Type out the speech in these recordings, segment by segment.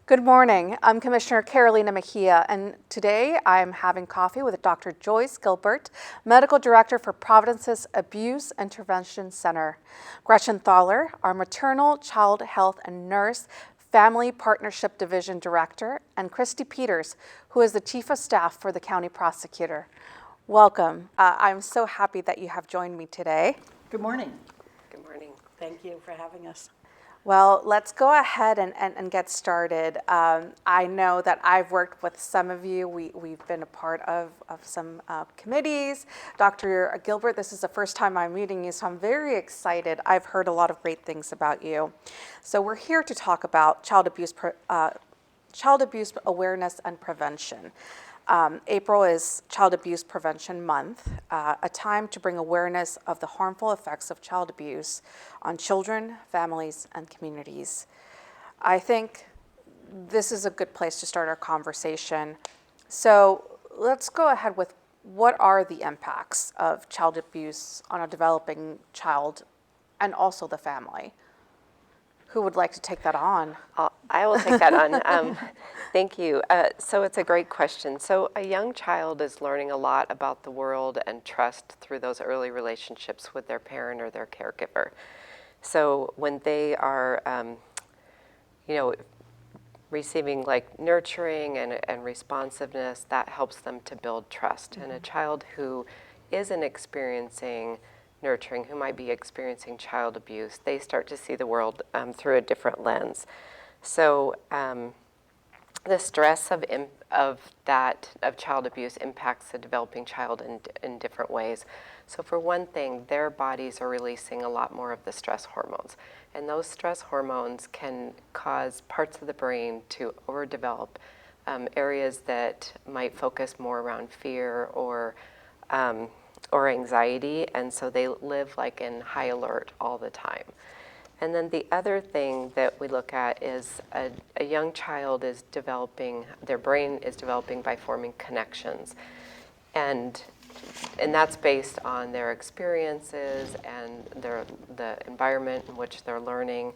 Good morning. I'm Commissioner Carolina Mejia, and today I'm having coffee with Dr. Joyce Gilbert, Medical Director for Providence's Abuse Intervention Center, Gretchen Thaller, our Maternal, Child Health and Nurse Family Partnership Division Director, and Christy Peters, who is the Chief of Staff for the County Prosecutor. Welcome. I'm so happy that you have joined me today. Good morning. Good morning. Thank you for having us. Well, let's go ahead and get started. I know that I've worked with some of you. We've been a part of some committees. Dr. Gilbert, this is the first time I'm meeting you, so I'm very excited. I've heard a lot of great things about you. So we're here to talk about child abuse awareness and prevention. April is Child Abuse Prevention Month, a time to bring awareness of the harmful effects of child abuse on children, families, and communities. I think this is a good place to start our conversation. So let's go ahead with what are the impacts of child abuse on a developing child and also the family? Who would like to take that on? I will take that on. Thank you. So it's a great question. So a young child is learning a lot about the world and trust through those early relationships with their parent or their caregiver. So when they are, receiving like nurturing and responsiveness, that helps them to build trust. Mm-hmm. And a child who isn't experiencing nurturing, who might be experiencing child abuse, they start to see the world through a different lens. So the stress of child abuse impacts the developing child in different ways. So for one thing, their bodies are releasing a lot more of the stress hormones. And those stress hormones can cause parts of the brain to overdevelop, areas that might focus more around fear or anxiety, and so they live like in high alert all the time. And then the other thing that we look at is a young child is developing, their brain is developing by forming connections. And that's based on their experiences and the environment in which they're learning.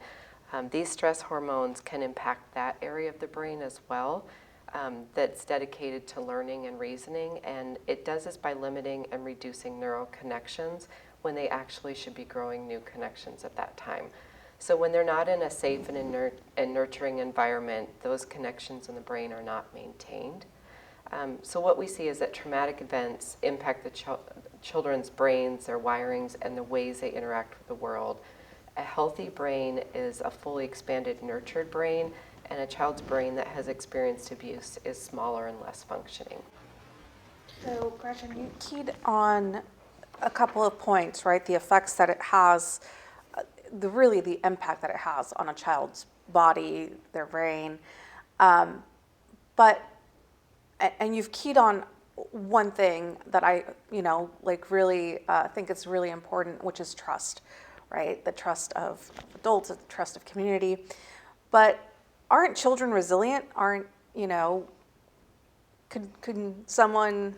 These stress hormones can impact that area of the brain as well. That's dedicated to learning and reasoning, and it does this by limiting and reducing neural connections when they actually should be growing new connections at that time. So when they're not in a safe and nurturing environment, those connections in the brain are not maintained. So what we see is that traumatic events impact the children's brains, their wirings, and the ways they interact with the world. A healthy brain is a fully expanded, nurtured brain, and a child's brain that has experienced abuse is smaller and less functioning. So, Gretchen, you keyed on a couple of points, right? The effects that it has, the impact that it has on a child's body, their brain. And you've keyed on one thing that I, really think it's really important, which is trust, right? The trust of adults, the trust of community. But aren't children resilient? Could someone...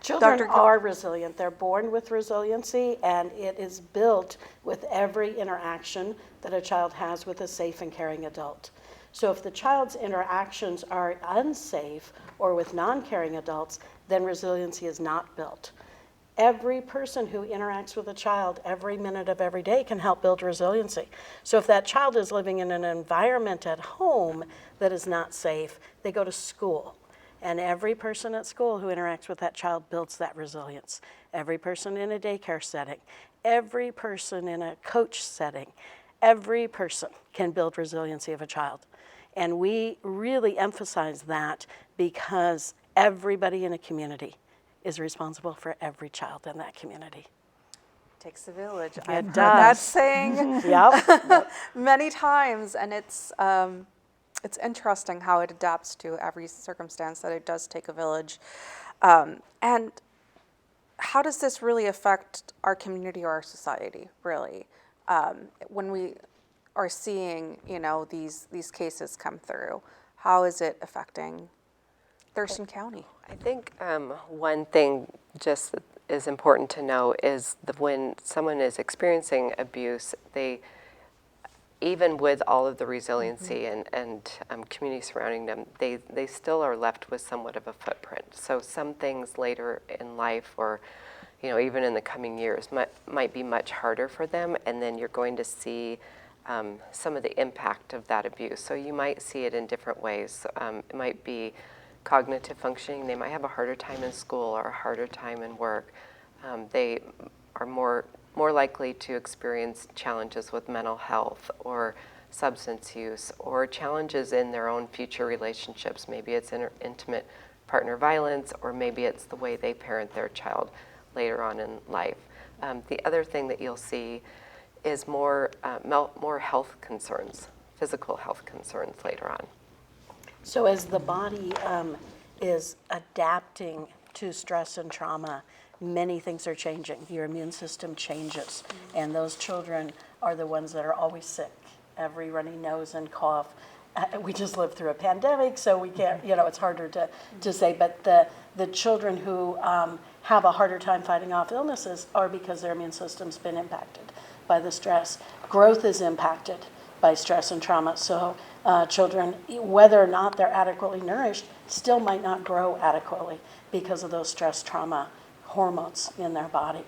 Children are resilient. They're born with resiliency, and it is built with every interaction that a child has with a safe and caring adult. So if the child's interactions are unsafe or with non-caring adults, then resiliency is not built. Every person who interacts with a child every minute of every day can help build resiliency. So if that child is living in an environment at home that is not safe, they go to school. And every person at school who interacts with that child builds that resilience. Every person in a daycare setting, every person in a coach setting, every person can build resiliency of a child. And we really emphasize that because everybody in a community is responsible for every child in that community. Takes a village. It I've heard does. that saying Yep. many times, and it's interesting how it adapts to every circumstance, that it does take a village. And how does this really affect our community or our society, really, when we are seeing, these cases come through? How is it affecting Thurston County? I think one thing just that is important to know is that when someone is experiencing abuse, even with all of the resiliency and community surrounding them, they still are left with somewhat of a footprint. So some things later in life, or even in the coming years, might be much harder for them, and then you're going to see some of the impact of that abuse. So you might see it in different ways. It might be cognitive functioning. They might have a harder time in school or a harder time in work. They are more likely to experience challenges with mental health or substance use, or challenges in their own future relationships. Maybe it's intimate partner violence, or maybe it's the way they parent their child later on in life. The other thing that you'll see is more health concerns, physical health concerns later on. So as the body is adapting to stress and trauma, many things are changing. Your immune system changes, and those children are the ones that are always sick. Every runny nose and cough. We just lived through a pandemic, so we can't, it's harder to say, but the children who have a harder time fighting off illnesses are because their immune system's been impacted by the stress. Growth is impacted by stress and trauma, so children, whether or not they're adequately nourished, still might not grow adequately because of those stress trauma hormones in their body.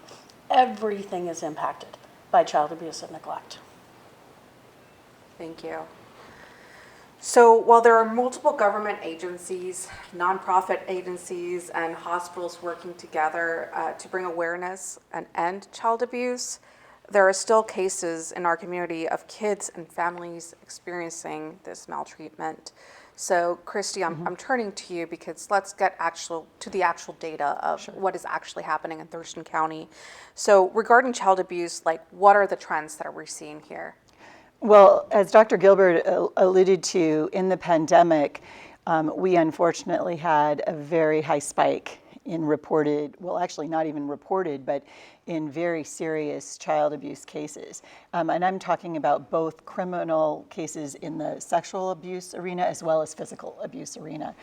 Everything is impacted by child abuse and neglect. Thank you. So while there are multiple government agencies, nonprofit agencies, and hospitals working together to bring awareness and end child abuse, there are still cases in our community of kids and families experiencing this maltreatment. So Christy, I'm turning to you because let's get to the actual data of what is actually happening in Thurston County. So regarding child abuse, what are the trends that we're seeing here? Well, as Dr. Gilbert alluded to, in the pandemic, we unfortunately had a very high spike in reported, well, actually not even reported, but in very serious child abuse cases. And I'm talking about both criminal cases in the sexual abuse arena as well as physical abuse arena.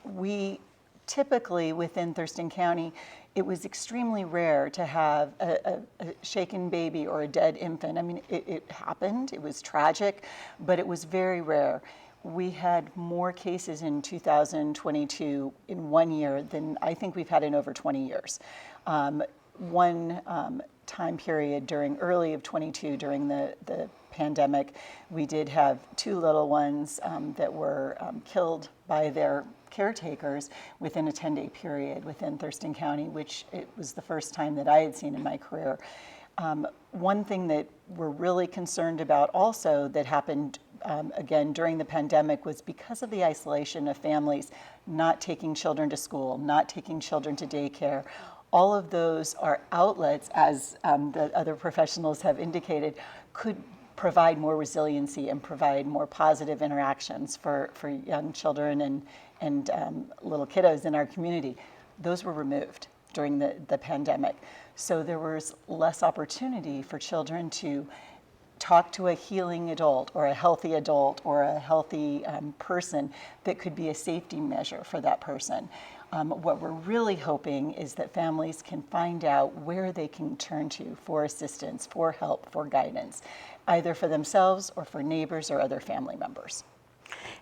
We typically, within Thurston County, it was extremely rare to have a shaken baby or a dead infant. I mean, it happened, it was tragic, but it was very rare. We had more cases in 2022 in 1 year than I think we've had in over 20 years. One time period during early of 22, during the pandemic, we did have 2 little ones that were killed by their caretakers within a 10-day period within Thurston County, which it was the first time that I had seen in my career. One thing that we're really concerned about also that happened again during the pandemic was because of the isolation of families not taking children to school, not taking children to daycare. All of those are outlets, as the other professionals have indicated, could provide more resiliency and provide more positive interactions for young children and little kiddos in our community. Those were removed during the pandemic. So there was less opportunity for children to talk to a healing adult or a healthy adult or a healthy person that could be a safety measure for that person. What we're really hoping is that families can find out where they can turn to for assistance, for help, for guidance, either for themselves or for neighbors or other family members.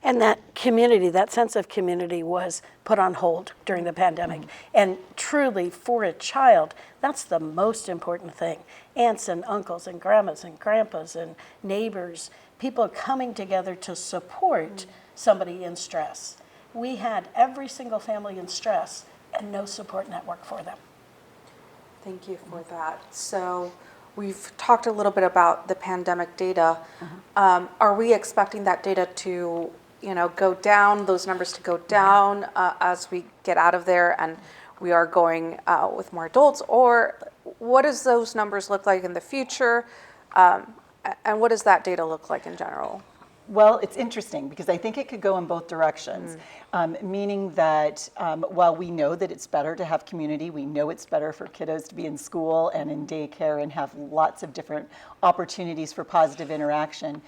And that community, that sense of community was put on hold during the pandemic. And truly, for a child, that's the most important thing. Aunts and uncles and grandmas and grandpas and neighbors, people coming together to support somebody in stress. We had every single family in stress and no support network for them. Thank you for that. So we've talked a little bit about the pandemic data. Are we expecting that data to, go down, those numbers to go down as we get out of there and we are going with more adults? Or what does those numbers look like in the future? And what does that data look like in general? Well, it's interesting because I think it could go in both directions, meaning that while we know that it's better to have community, we know it's better for kiddos to be in school and in daycare and have lots of different opportunities for positive interaction.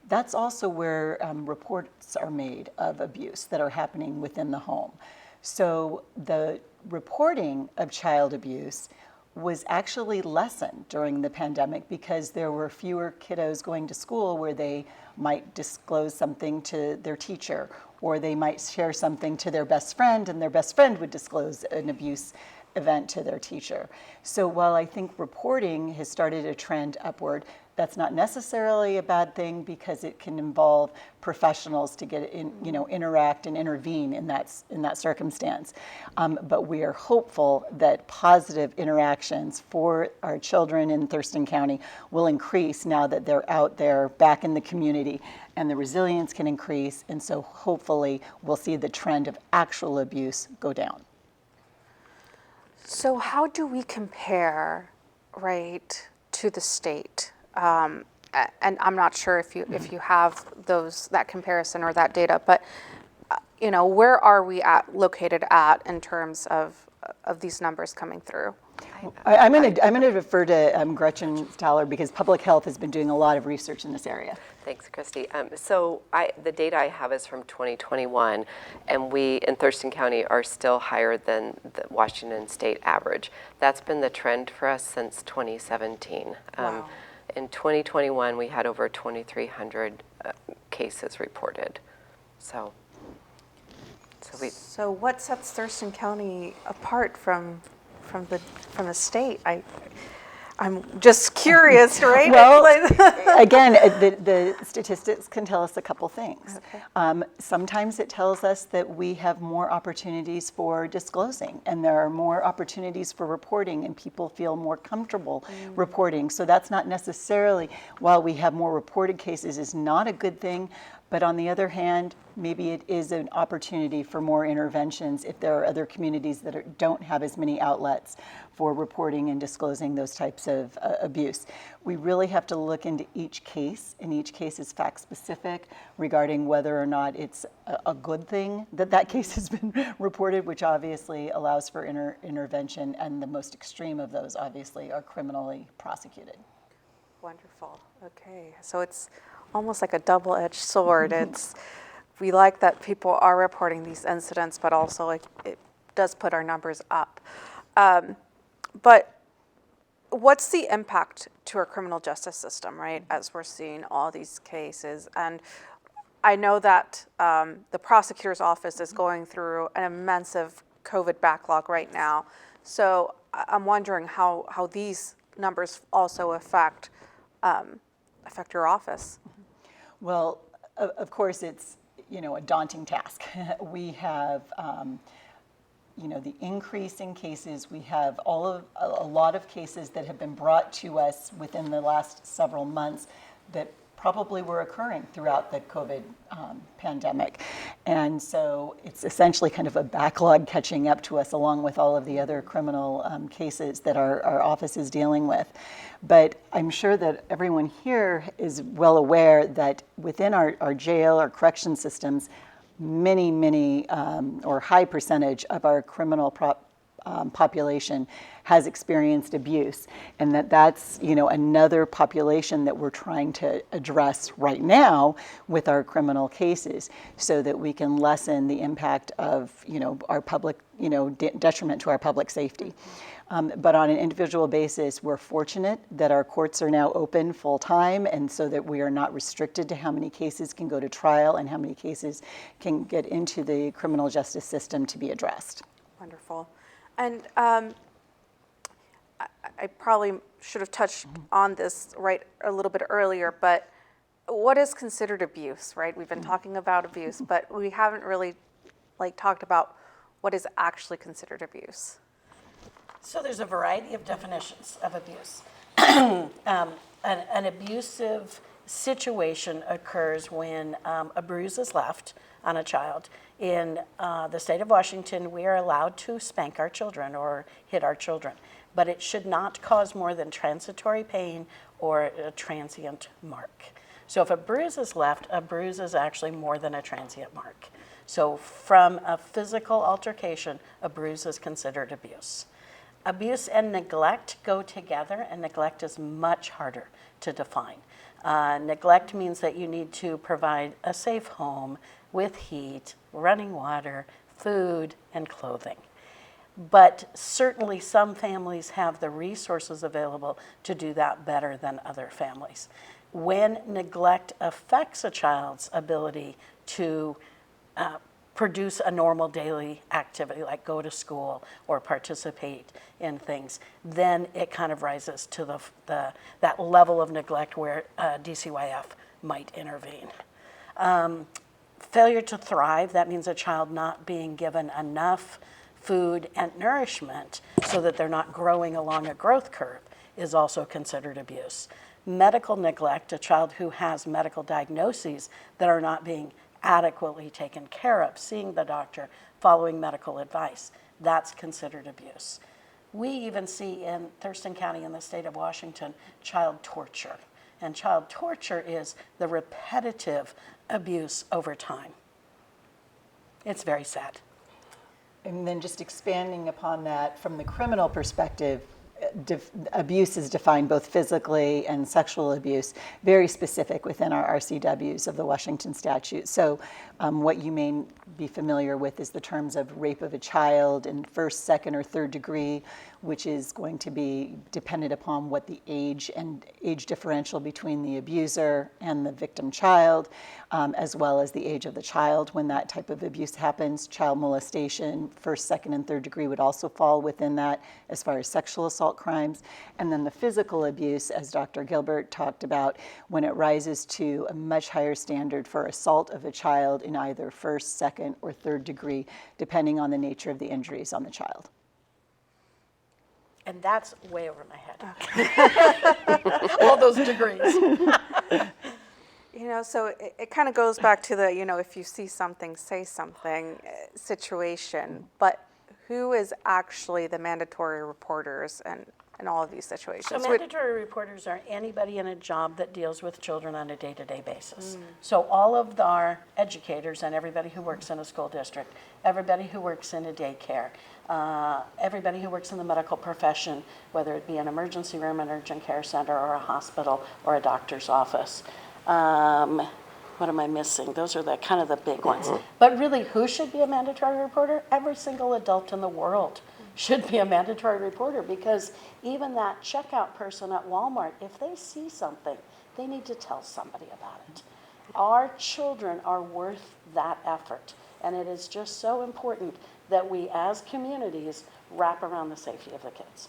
That's also where reports are made of abuse that are happening within the home. So the reporting of child abuse was actually lessened during the pandemic because there were fewer kiddos going to school where they might disclose something to their teacher, or they might share something to their best friend and their best friend would disclose an abuse event to their teacher. So while I think reporting has started a trend upward, that's not necessarily a bad thing because it can involve professionals to get in, interact and intervene in that circumstance. But we are hopeful that positive interactions for our children in Thurston County will increase now that they're out there back in the community, and the resilience can increase. And so hopefully we'll see the trend of actual abuse go down. So how do we compare, right, to the state? And I'm not sure if you have that comparison or that data, but where are we located at in terms of these numbers coming through? I'm going to defer to Gretchen Thaller because public health has been doing a lot of research in this area. Thanks, Christy. The data I have is from 2021, and we in Thurston County are still higher than the Washington State average. That's been the trend for us since 2017. Wow. In 2021, we had over 2,300 cases reported. So what sets Thurston County apart from the state? I'm just curious, right? Well, again, the statistics can tell us a couple things. Okay. Sometimes it tells us that we have more opportunities for disclosing, and there are more opportunities for reporting, and people feel more comfortable reporting. So that's not necessarily, while we have more reported cases, is not a good thing. But on the other hand, maybe it is an opportunity for more interventions if there are other communities that don't have as many outlets for reporting and disclosing those types of abuse. We really have to look into each case, and each case is fact specific regarding whether or not it's a good thing that case has been reported, which obviously allows for intervention, and the most extreme of those obviously are criminally prosecuted. Wonderful. Okay, so it's almost like a double-edged sword. We like that people are reporting these incidents, but also it does put our numbers up. But what's the impact to our criminal justice system, right, as we're seeing all these cases? And I know that the prosecutor's office is going through an immense COVID backlog right now. So I'm wondering how these numbers also affect your office. Well, of course, it's a daunting task. We have the increase in cases. We have a lot of cases that have been brought to us within the last several months that probably were occurring throughout the COVID pandemic. And so it's essentially kind of a backlog catching up to us along with all of the other criminal cases that our office is dealing with. But I'm sure that everyone here is well aware that within our jail, our correction systems, many, or high percentage of our criminal population has experienced abuse, and that's another population that we're trying to address right now with our criminal cases, so that we can lessen the impact of our public detriment to our public safety. But on an individual basis, we're fortunate that our courts are now open full time, and so that we are not restricted to how many cases can go to trial and how many cases can get into the criminal justice system to be addressed. Wonderful. And I probably should have touched on this a little bit earlier, but what is considered abuse, right? We've been talking about abuse, but we haven't really talked about what is actually considered abuse. So there's a variety of definitions of abuse. An abusive situation occurs when a bruise is left on a child. In the state of Washington, we are allowed to spank our children or hit our children, but it should not cause more than transitory pain or a transient mark. So if a bruise is left, a bruise is actually more than a transient mark. So from a physical altercation, a bruise is considered abuse. Abuse and neglect go together, and neglect is much harder to define. Neglect means that you need to provide a safe home with heat, running water, food, and clothing. But certainly some families have the resources available to do that better than other families. When neglect affects a child's ability to produce a normal daily activity like go to school or participate in things, then it kind of rises to that level of neglect where DCYF might intervene. Failure to thrive, that means a child not being given enough food and nourishment so that they're not growing along a growth curve, is also considered abuse. Medical neglect, a child who has medical diagnoses that are not being adequately taken care of, seeing the doctor, following medical advice, that's considered abuse. We even see in Thurston County in the state of Washington child torture. And child torture is the repetitive abuse over time. It's very sad. And then just expanding upon that from the criminal perspective, abuse is defined both physically and sexual abuse, very specific within our RCWs of the Washington statute. So what you may be familiar with is the terms of rape of a child in first, second, or third degree, which is going to be dependent upon what the age and age differential between the abuser and the victim child, as well as the age of the child when that type of abuse happens. Child molestation, first, second, and third degree would also fall within that as far as sexual assault crimes. And then the physical abuse, as Dr. Gilbert talked about, when it rises to a much higher standard for assault of a child in either first, second, or third degree, depending on the nature of the injuries on the child. And that's way over my head. All those degrees. You know, so it kind of goes back to the, if you see something, say something situation, but who is actually the mandatory reporters and all of these situations? So mandatory reporters are anybody in a job that deals with children on a day-to-day basis. So all of our educators and everybody who works in a school district, everybody who works in a daycare, everybody who works in the medical profession, whether it be an emergency room, an urgent care center, or a hospital, or a doctor's office. What am I missing? Those are the kind of the big ones. But really, who should be a mandatory reporter? Every single adult in the world should be a mandatory reporter, because even that checkout person at Walmart, if they see something, they need to tell somebody about it. Our children are worth that effort, and it is just so important that we as communities wrap around the safety of the kids.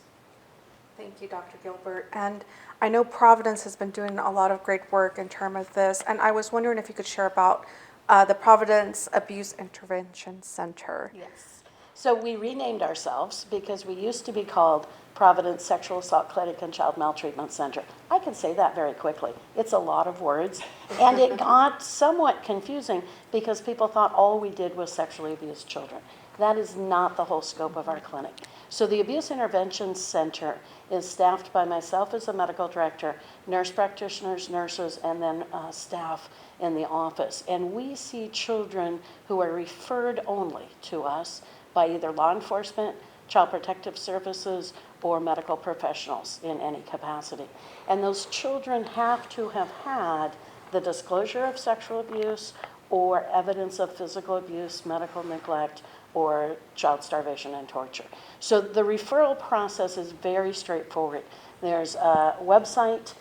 Thank you, Dr. Gilbert. And I know Providence has been doing a lot of great work in terms of this, and I was wondering if you could share about the Providence Abuse Intervention Center. Yes. So we renamed ourselves because we used to be called Providence Sexual Assault Clinic and Child Maltreatment Center. I can say that very quickly. It's a lot of words, and it got somewhat confusing because people thought all we did was sexually abuse children. That is not the whole scope of our clinic. So the Abuse Intervention Center is staffed by myself as a medical director, nurse practitioners, nurses, and then staff in the office. And we see children who are referred only to us by either law enforcement, child protective services, or medical professionals in any capacity. And those children have to have had the disclosure of sexual abuse or evidence of physical abuse, medical neglect, or child starvation and torture. So the referral process is very straightforward. There's a website,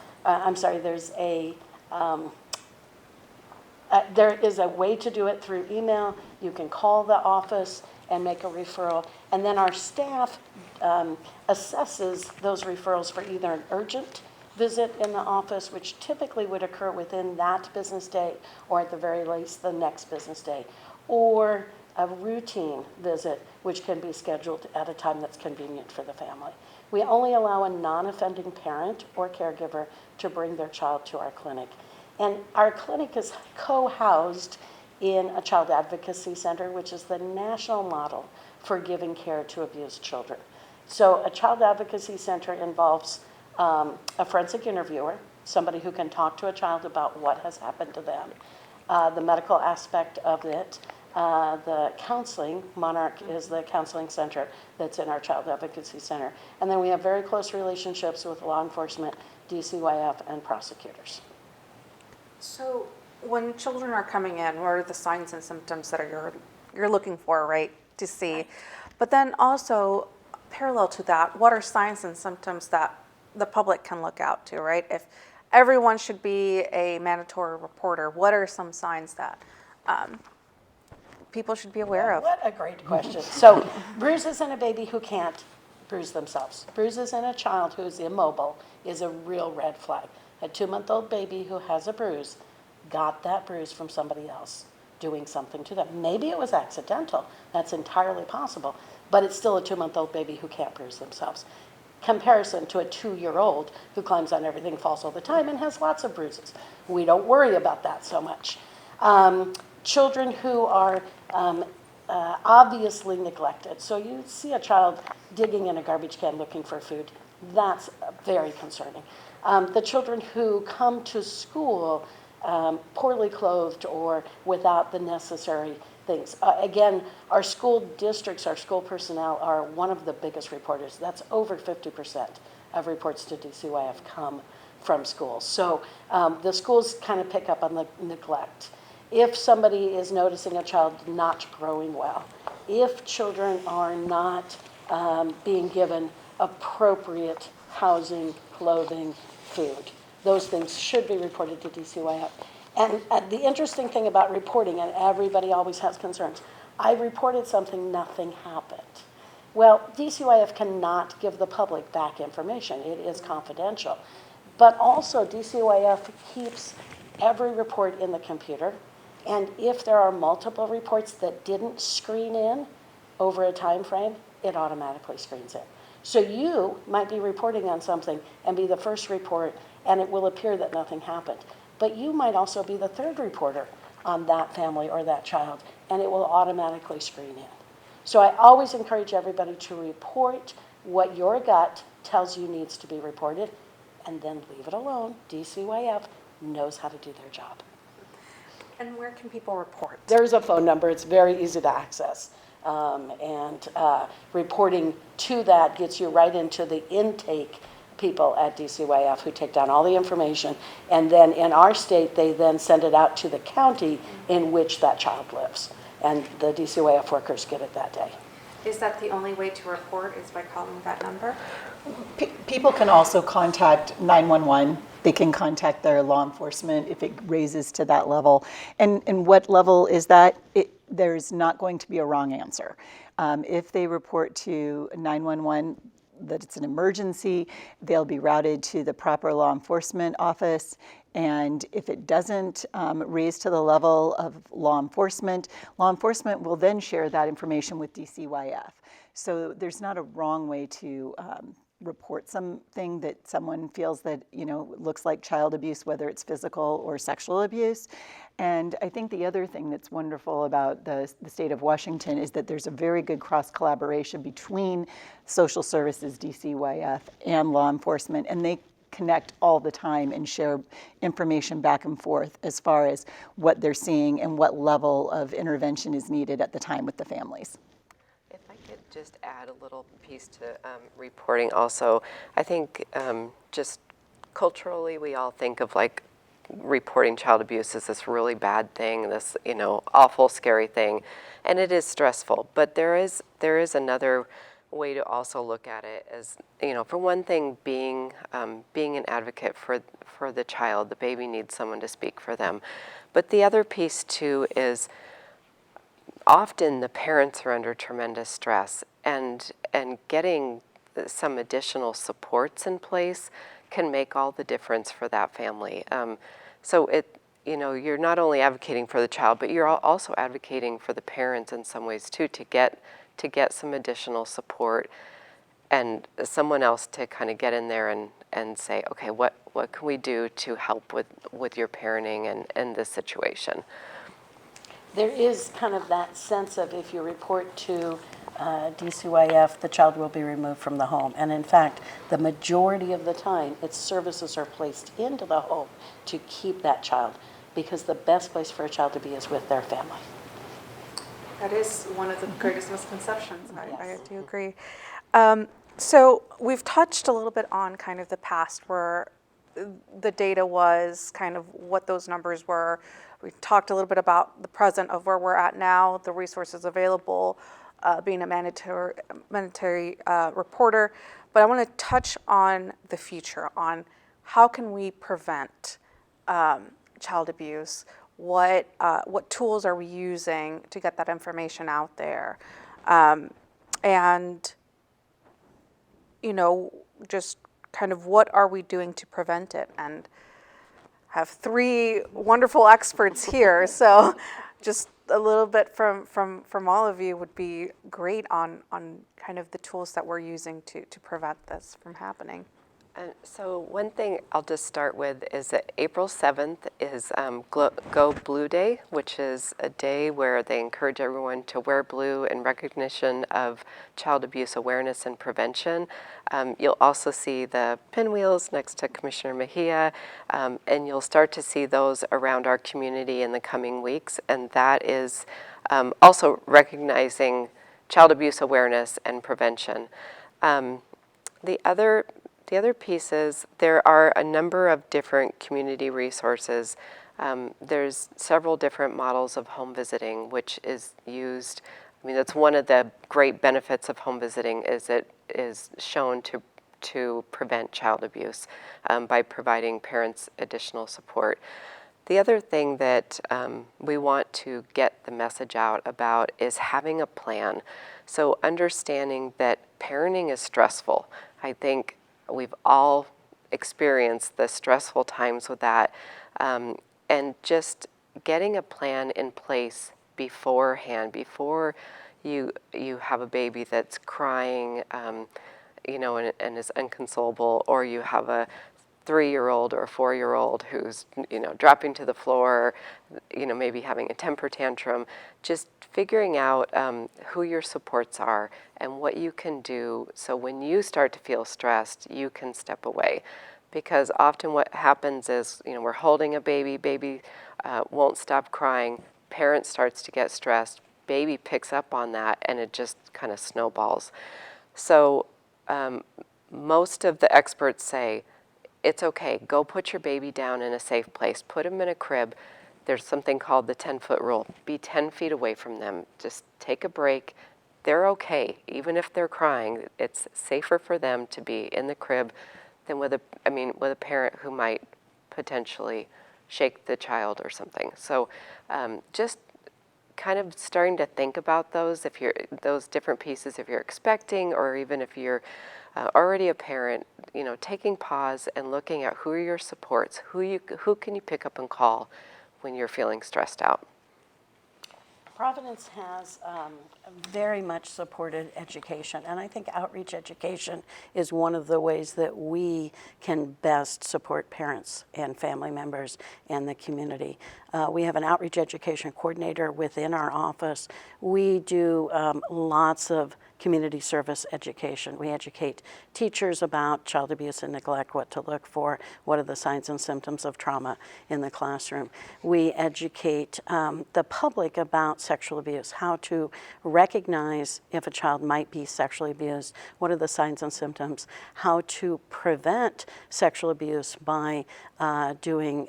there is a way to do it through email. You can call the office and make a referral. And then our staff assesses those referrals for either an urgent visit in the office, which typically would occur within that business day, or at the very least the next business day, or a routine visit, which can be scheduled at a time that's convenient for the family. We only allow a non-offending parent or caregiver to bring their child to our clinic. And our clinic is co-housed in a child advocacy center, which is the national model for giving care to abused children. So a child advocacy center involves a forensic interviewer, somebody who can talk to a child about what has happened to them, the medical aspect of it, the counseling. Monarch is the counseling center that's in our child advocacy center. And then we have very close relationships with law enforcement, DCYF, and prosecutors. So when children are coming in, what are the signs and symptoms that you're looking for, right, to see? But then also, parallel to that, what are signs and symptoms that the public can look out to, right? If everyone should be a mandatory reporter, what are some signs that people should be aware of? What a great question. So bruises in a baby who can't bruise themselves. Bruises in a child who's immobile is a real red flag. A 2-month-old baby who has a bruise got that bruise from somebody else doing something to them. Maybe it was accidental. That's entirely possible. But it's still a 2-month-old baby who can't bruise themselves. Comparison to a 2-year-old who climbs on everything, falls all the time, and has lots of bruises. We don't worry about that so much. Children who are obviously neglected. So you see a child digging in a garbage can looking for food. That's very concerning. The children who come to school poorly clothed or without the necessary things. Again, our school districts, our school personnel are one of the biggest reporters. That's over 50% of reports to DCYF come from schools. So the schools kind of pick up on the neglect. If somebody is noticing a child not growing well, if children are not being given appropriate housing, clothing, food, those things should be reported to DCYF. And the interesting thing about reporting, and everybody always has concerns, I reported something, nothing happened. Well, DCYF cannot give the public back information. It is confidential. But also DCYF keeps every report in the computer. And if there are multiple reports that didn't screen in over a time frame, it automatically screens in. So you might be reporting on something and be the first report, and it will appear that nothing happened. But you might also be the third reporter on that family or that child, and it will automatically screen in. So I always encourage everybody to report what your gut tells you needs to be reported, and then leave it alone. DCYF knows how to do their job. And where can people report? There's a phone number. It's very easy to access. Reporting to that gets you right into the intake people at DCYF who take down all the information. And then in our state, they then send it out to the county in which that child lives. And the DCYF workers get it that day. Is that the only way to report, is by calling that number? People can also contact 911. They can contact their law enforcement if it raises to that level. And what level is that? There's not going to be a wrong answer. If they report to 911 that it's an emergency, they'll be routed to the proper law enforcement office. And if it doesn't raise to the level of law enforcement will then share that information with DCYF. So there's not a wrong way to report something that someone feels that, looks like child abuse, whether it's physical or sexual abuse. And I think the other thing that's wonderful about the state of Washington is that there's a very good cross-collaboration between social services, DCYF, and law enforcement, and they connect all the time and share information back and forth as far as what they're seeing and what level of intervention is needed at the time with the families. If I could just add a little piece to reporting also, I think just culturally we all think of like reporting child abuse as this really bad thing, this awful, scary thing, and it is stressful. But there is another way to also look at it as, for one thing, being an advocate for the child. The baby needs someone to speak for them. But the other piece too is often the parents are under tremendous stress, and getting some additional supports in place can make all the difference for that family. So you're not only advocating for the child, but you're also advocating for the parents in some ways too, to get some additional support and someone else to kind of get in there and say, okay, what can we do to help with your parenting and this situation? There is kind of that sense of if you report to DCYF, the child will be removed from the home. And in fact, the majority of the time, its services are placed into the home to keep that child, because the best place for a child to be is with their family. That is one of the greatest misconceptions. Yes. I do agree. So we've touched a little bit on kind of the past where the data was, kind of what those numbers were. We've talked a little bit about the present of where we're at now, the resources available. being a mandatory reporter, but I want to touch on the future, on how can we prevent child abuse? What tools are we using to get that information out there? And, just kind of what are we doing to prevent it? And have three wonderful experts here, so just a little bit from all of you would be great on kind of the tools that we're using to prevent this from happening. So one thing I'll just start with is that April 7th is Go Blue Day, which is a day where they encourage everyone to wear blue in recognition of child abuse awareness and prevention. You'll also see the pinwheels next to Commissioner Mejia, and you'll start to see those around our community in the coming weeks. And that is also recognizing child abuse awareness and prevention. The other piece is there are a number of different community resources. There's several different models of home visiting, which is used. I mean, that's one of the great benefits of home visiting is it is shown to prevent child abuse by providing parents additional support. The other thing that we want to get the message out about is having a plan. So understanding that parenting is stressful. I think we've all experienced the stressful times with that, and just getting a plan in place beforehand, before you have a baby that's crying, and is inconsolable, or you have a 3-year-old or a 4-year-old who's dropping to the floor, maybe having a temper tantrum. Just figuring out who your supports are and what you can do, so when you start to feel stressed, you can step away. Because often what happens is, we're holding a baby won't stop crying, parent starts to get stressed, baby picks up on that, and it just kind of snowballs. So most of the experts say, it's okay, go put your baby down in a safe place, put him in a crib. There's something called the 10-foot rule. Be 10 feet away from them. Just take a break. They're okay. Even if they're crying, it's safer for them to be in the crib than with a parent who might potentially shake the child or something. So just kind of starting to think about those different pieces, if you're expecting, or even if you're already a parent, taking pause and looking at who are your supports, who can you pick up and call when you're feeling stressed out. Providence has very much supported education, and I think outreach education is one of the ways that we can best support parents and family members and the community. We have an outreach education coordinator within our office. We do lots of community service education. We educate teachers about child abuse and neglect, what to look for, what are the signs and symptoms of trauma in the classroom. We educate the public about sexual abuse, how to recognize if a child might be sexually abused, what are the signs and symptoms, how to prevent sexual abuse by doing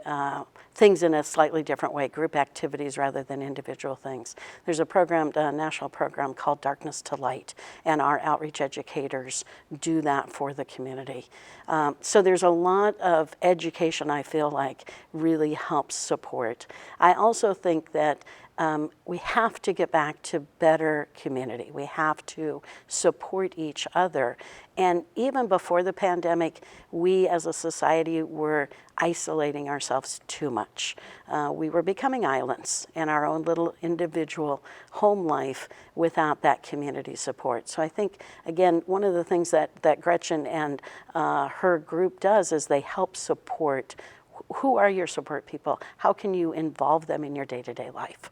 things in a slightly different way, group activities rather than individual things. There's a program, a national program called Darkness to Light, and our outreach educators do that for the community. So there's a lot of education, I feel like, really helps support. I also think that we have to get back to better community. We have to support each other. And even before the pandemic, we as a society were isolating ourselves too much. We were becoming islands in our own little individual home life without that community support. So I think, again, one of the things that Gretchen and her group does is they help support. Who are your support people? How can you involve them in your day-to-day life?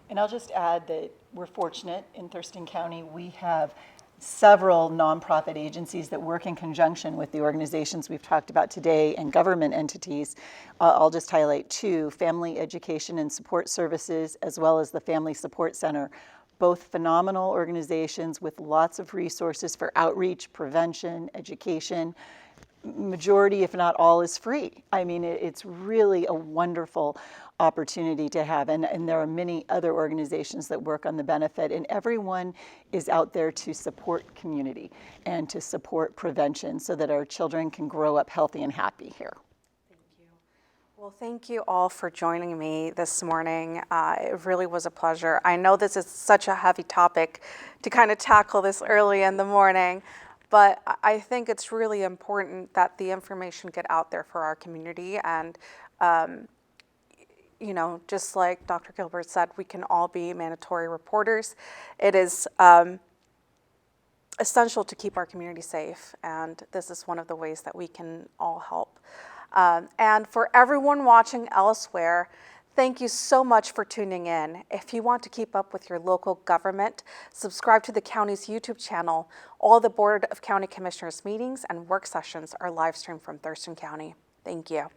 And I'll just add that we're fortunate in Thurston County. We have several nonprofit agencies that work in conjunction with the organizations we've talked about today and government entities. I'll just highlight 2, Family Education and Support Services, as well as the Family Support Center. Both phenomenal organizations with lots of resources for outreach, prevention, education. majority, if not all, is free. I mean, it's really a wonderful opportunity to have, and there are many other organizations that work on the benefit, and everyone is out there to support community and to support prevention so that our children can grow up healthy and happy here. Well, thank you all for joining me this morning. It really was a pleasure. I know this is such a heavy topic to kind of tackle this early in the morning, but I think it's really important that the information get out there for our community. And, you know, just like Dr. Gilbert said, we can all be mandatory reporters. It is essential to keep our community safe, and this is one of the ways that we can all help. And for everyone watching elsewhere, thank you so much for tuning in. If you want to keep up with your local government, subscribe to the county's YouTube channel. All the Board of County Commissioners meetings and work sessions are live streamed from Thurston County. Thank you.